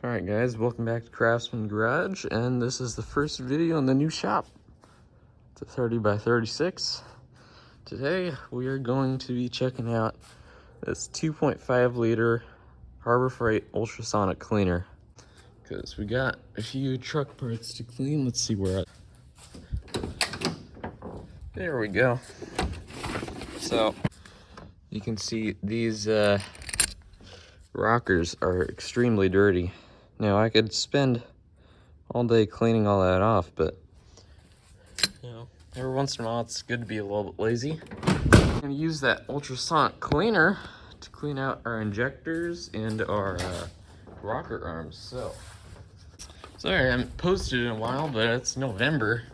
Alright guys, welcome back to Craftsman Garage, and this is the first video in the new shop. It's a 30 by 36. Today we are going to be checking out this 2.5 liter Harbor Freight Ultrasonic cleaner. Because we got a few truck parts to clean. Let's see where there we go. So you can see these rockers are extremely dirty. Now I could spend all day cleaning all that off, but you know, every once in a while it's good to be a little bit lazy. I'm gonna use that ultrasonic cleaner to clean out our injectors and our rocker arms. So sorry I haven't posted in a while, but it's November,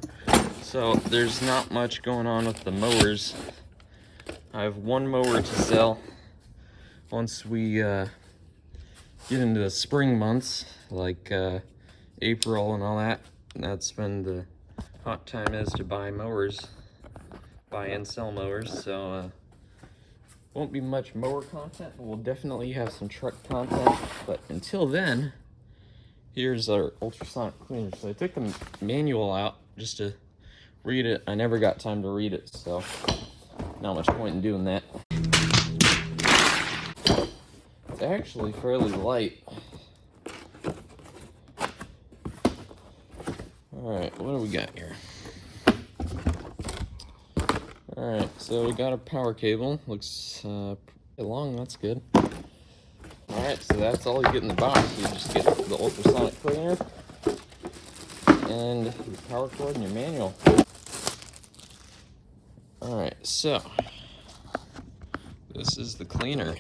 so there's not much going on with the mowers. I have one mower to sell. Once we get into the spring months, like April and all that, that's when the hot time is to buy mowers, buy and sell mowers. So won't be much mower content, but we'll definitely have some truck content. But until then, here's our ultrasonic cleaner. So I took the manual out just to read it. I never got time to read it, so not much point in doing that. It's actually fairly light. Alright, what do we got here? Alright, so we got a power cable. Looks pretty long, that's good. Alright, so that's all you get in the box. You just get the ultrasonic cleaner and your power cord and your manual. Alright, so this is the cleaner.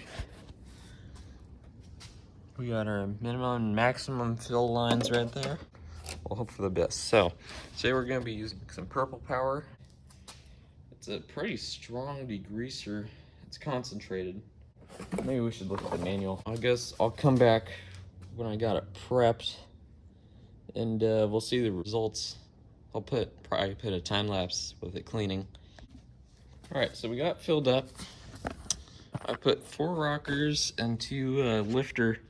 We got our minimum and maximum fill lines right there. We'll hope for the best. So today we're going to be using some purple power. It's a pretty strong degreaser. It's concentrated. Maybe we should look at the manual. I guess I'll come back when I got it prepped, and we'll see the results. I'll probably put a time lapse with it cleaning. All right, so we got filled up. I put 4 rockers and 2 lifter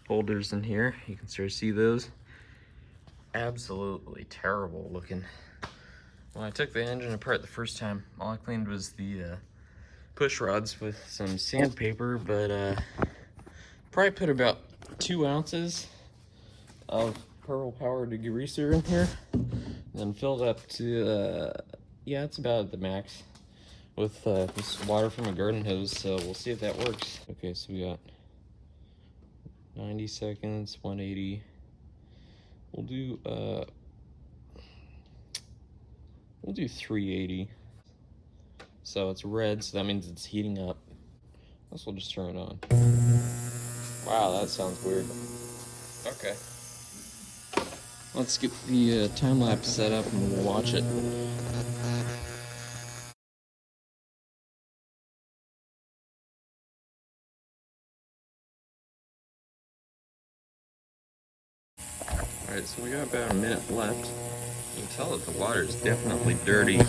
holders in here. You can sort of see those. Absolutely terrible looking. When I took the engine apart the first time, all I cleaned was the push rods with some sandpaper, but probably put about 2 ounces of purple power degreaser in here, then filled up to yeah, it's about the max with this water from a garden hose. So we'll see if that works. Okay, so we got 90 seconds, 180. We'll do 380. So it's red, so that means it's heating up. I guess we'll just turn it on. Wow, that sounds weird. Okay. Let's get the time lapse set up and we'll watch it. Alright, so we got about a minute left. You can tell that the water is definitely dirty. I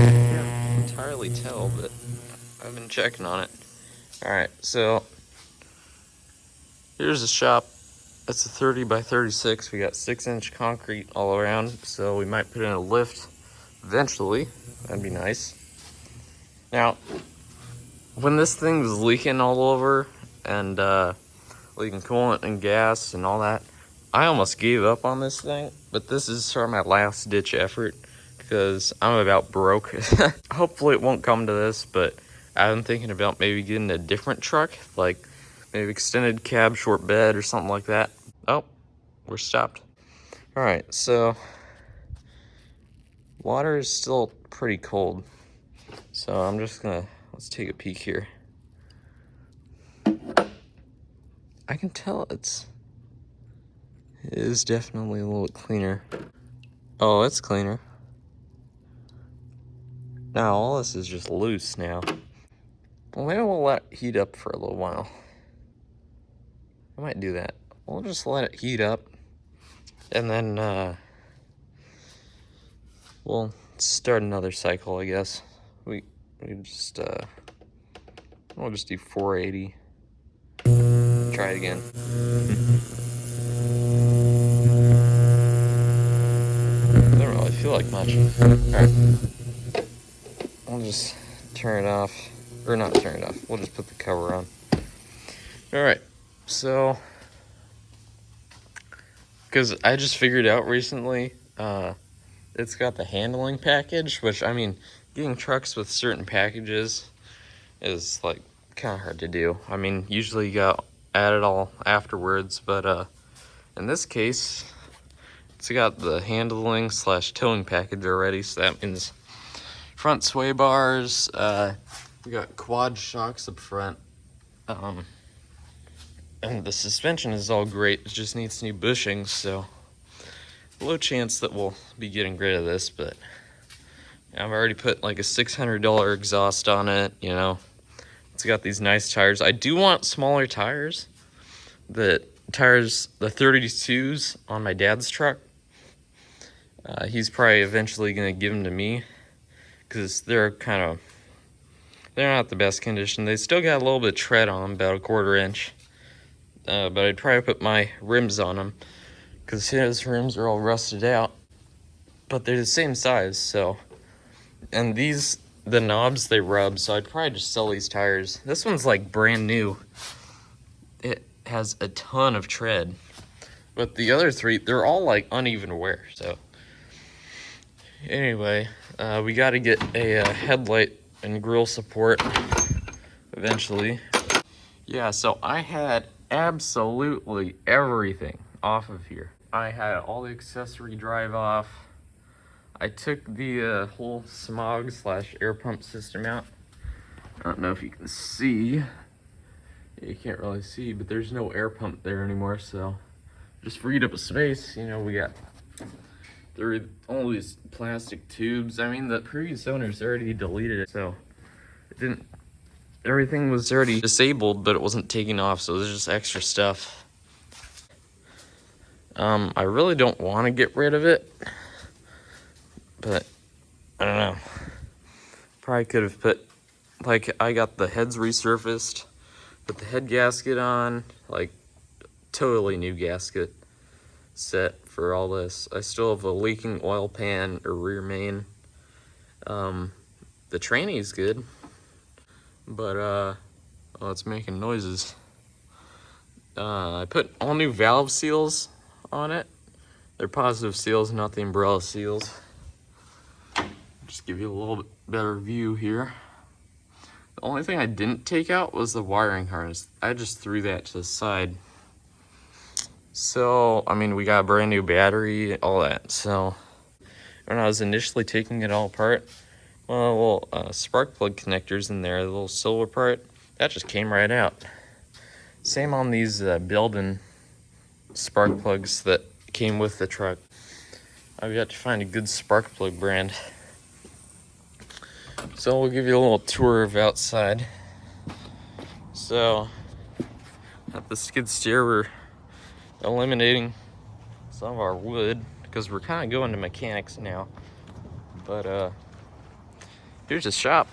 can't entirely tell, but I've been checking on it. Alright, so here's the shop. It's a 30 by 36. We got 6-inch concrete all around, so we might put in a lift eventually. That'd be nice. Now, when this thing was leaking all over and leaking coolant and gas and all that, I almost gave up on this thing, but this is sort of my last ditch effort because I'm about broke. Hopefully it won't come to this, but I've been thinking about maybe getting a different truck, like maybe extended cab, short bed or something like that. Oh, we're stopped. All right, so water is still pretty cold. So I'm just gonna, let's take a peek here. I can tell it is definitely a little bit cleaner. Oh, it's cleaner. Now all this is just loose now. Well, maybe we'll let it heat up for a little while. I might do that. We'll just let it heat up, and then we'll start another cycle, I guess. We'll just do 480. Try it again. Doesn't really feel like much. Alright. I'll just turn it off. Or not turn it off. We'll just put the cover on. Alright. So, because I just figured out recently, it's got the handling package, which, I mean, getting trucks with certain packages is, like, kind of hard to do. I mean, usually you got add it all afterwards, but in this case, it's got the handling / towing package already, so that means front sway bars, we got quad shocks up front, and the suspension is all great, it just needs new bushings, so low chance that we'll be getting rid of this, but I've already put like a $600 exhaust on it, you know. It's got these nice tires. I do want smaller tires. The 32s on my dad's truck. He's probably eventually gonna give them to me because they're not the best condition. They still got a little bit of tread on them, about a 1/4 inch. But I'd probably put my rims on them because his rims are all rusted out. But they're the same size, so. And the knobs, they rub, so I'd probably just sell these tires. This one's like brand new. It has a ton of tread. But the other 3, they're all like uneven wear, so. Anyway, we got to get a headlight and grille support eventually. Yeah, so I had absolutely everything off of here. I had all the accessory drive off. I took the whole smog / air pump system out. I don't know if you can see. You can't really see, but there's no air pump there anymore, so just freed up a space. You know, we got all these plastic tubes. I mean, the previous owners already deleted it, so it didn't. Everything was already disabled, but it wasn't taking off, so there's just extra stuff. I really don't want to get rid of it, but I don't know. Probably could have put, like, I got the heads resurfaced, put the head gasket on, like, totally new gasket set for all this. I still have a leaking oil pan or rear main. The trainee's good, but oh, it's making noises. I put all new valve seals on it. They're positive seals, not the umbrella seals. Just give you a little bit better view here. The only thing I didn't take out was the wiring harness. I just threw that to the side. So, I mean, we got a brand new battery, all that. So, when I was initially taking it all apart, well, spark plug connectors in there, the little silver part, that just came right out. Same on these Belden spark plugs that came with the truck. I've got to find a good spark plug brand. So we'll give you a little tour of outside. So at the skid steer, we're eliminating some of our wood because we're kind of going to mechanics now. But here's a shop,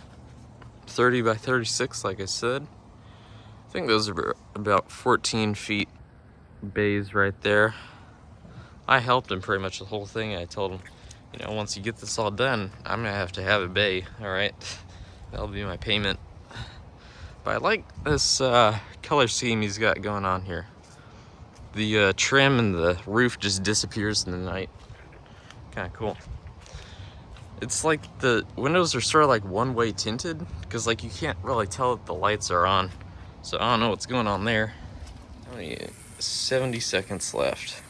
30 by 36, like I said. I think those are about 14 feet bays right there. I helped him pretty much the whole thing. I told him, you know, once you get this all done, I'm gonna have to have a bay, all right? That'll be my payment. But I like this color scheme he's got going on here. The trim and the roof just disappears in the night. Kind of cool. It's like the windows are sort of like one-way tinted, because like you can't really tell that the lights are on. So I don't know what's going on there. Only 70 seconds left.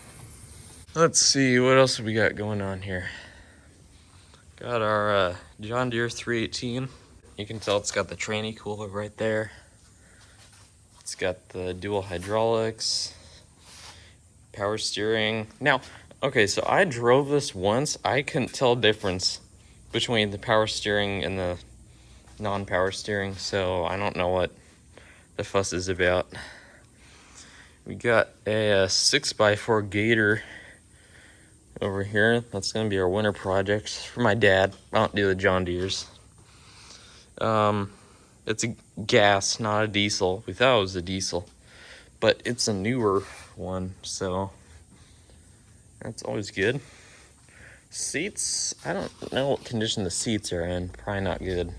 Let's see, what else have we got going on here? Got our John Deere 318. You can tell it's got the tranny cooler right there. It's got the dual hydraulics, power steering. Now, okay, so I drove this once. I couldn't tell a difference between the power steering and the non-power steering, so I don't know what the fuss is about. We got a 6x4 Gator over here. That's gonna be our winter project for my dad. I don't do the John Deere's. It's a gas, not a diesel. We thought it was a diesel, but it's a newer one, so that's always good. Seats, I don't know what condition the seats are in. Probably not good.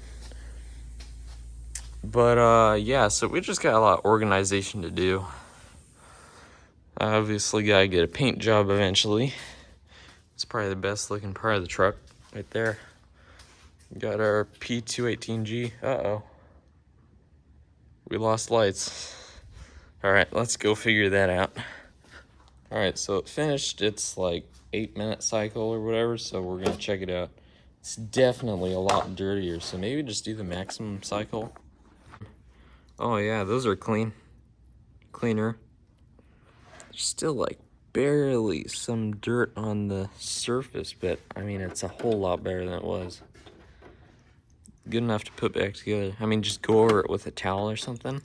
But yeah, so we just got a lot of organization to do. Obviously gotta get a paint job eventually. It's probably the best looking part of the truck right there. Got our P218G. Uh-oh. We lost lights. Alright, let's go figure that out. Alright, so it finished its like 8-minute cycle or whatever, so we're gonna check it out. It's definitely a lot dirtier, so maybe just do the maximum cycle. Oh yeah, those are cleaner. There's still like barely some dirt on the surface, but I mean, it's a whole lot better than it was. Good enough to put back together. I mean, just go over it with a towel or something.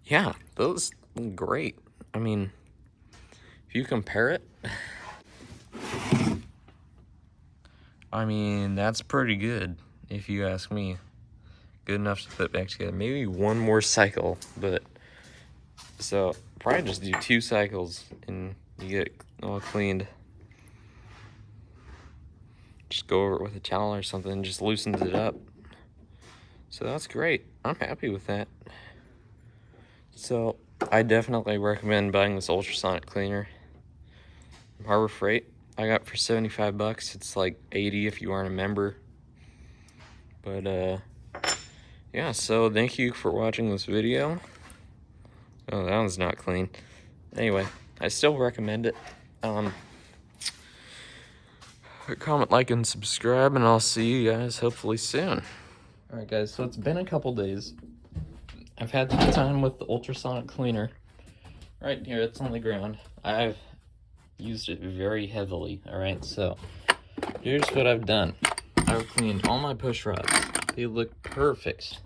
Yeah, those look great. I mean, if you compare it, I mean, that's pretty good, if you ask me. Good enough to put back together. Maybe one more cycle, but so probably just do 2 cycles and you get it all cleaned. Just go over it with a towel or something, just loosens it up. So that's great. I'm happy with that. So I definitely recommend buying this ultrasonic cleaner. Harbor Freight, I got for 75 bucks. It's like 80 if you aren't a member. But yeah, so thank you for watching this video. Oh, that one's not clean. Anyway, I still recommend it. Comment, like, and subscribe, and I'll see you guys hopefully soon. Alright guys, so it's been a couple days. I've had some time with the ultrasonic cleaner. Right here, it's on the ground. I've used it very heavily, alright? So, here's what I've done. I've cleaned all my push rods. They look perfect.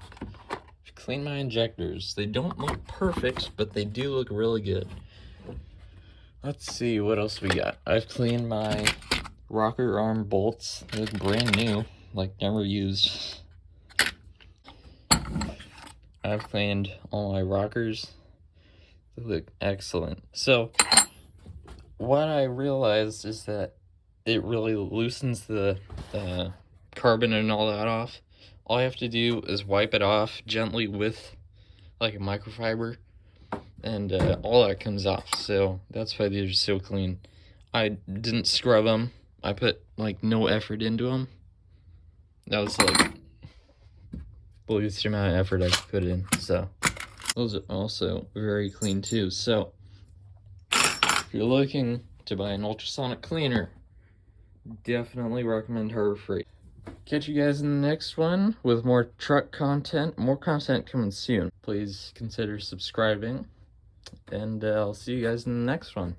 I've cleaned my injectors. They don't look perfect, but they do look really good. Let's see what else we got. I've cleaned my rocker arm bolts. They look brand new, like never used. I've cleaned all my rockers. They look excellent. So, what I realized is that it really loosens the carbon and all that off. All I have to do is wipe it off gently with like a microfiber, and all that comes off. So that's why they're so clean. I didn't scrub them. I put like no effort into them. That was like the least amount of effort I could put in. So those are also very clean too. So if you're looking to buy an ultrasonic cleaner, definitely recommend Harbor Freight. Catch you guys in the next one with more truck content. More content coming soon. Please consider subscribing, and I'll see you guys in the next one.